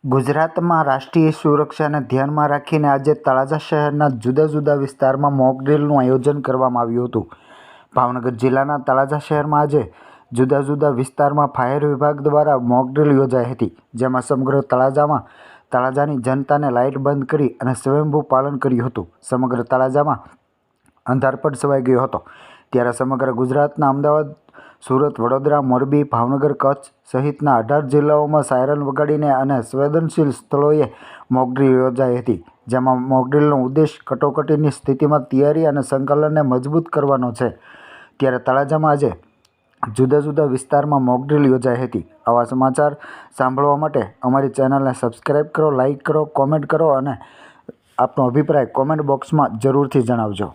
ગુજરાતમાં રાષ્ટ્રીય સુરક્ષાને ધ્યાનમાં રાખીને આજે તળાજા શહેરના જુદા જુદા વિસ્તારમાં મોક ડ્રીલનું આયોજન કરવામાં આવ્યું હતું. ભાવનગર જિલ્લાના તળાજા શહેરમાં આજે જુદા જુદા વિસ્તારમાં ફાયર વિભાગ દ્વારા મોક ડ્રીલ યોજાઈ હતી, જેમાં સમગ્ર તળાજાની જનતાને લાઇટ બંધ કરી અને સ્વયંભૂ પાલન કર્યું હતું. સમગ્ર તળાજામાં અંધારપટ છવાઈ ગયો હતો. ત્યારે સમગ્ર ગુજરાતના અમદાવાદ, સુરત, વડોદરા, મોરબી, ભાવનગર, કચ્છ સહિતના 18 જિલ્લાઓમાં સાયરન વગાડીને અને સંવેદનશીલ સ્થળોએ મોક ડ્રીલ યોજાઈ હતી. જેમાં મોક ડ્રીલનો ઉદ્દેશ કટોકટીની સ્થિતિમાં તૈયારી અને સંકલનને મજબૂત કરવાનો છે. ત્યારે તળાજામાં આજે જુદા જુદા વિસ્તારમાં મોક ડ્રીલ યોજાઈ હતી. આવા સમાચાર સાંભળવા માટે અમારી ચેનલને સબસ્ક્રાઈબ કરો, લાઇક કરો, કોમેન્ટ કરો અને આપનો અભિપ્રાય કોમેન્ટ બોક્સમાં જરૂરથી જણાવજો.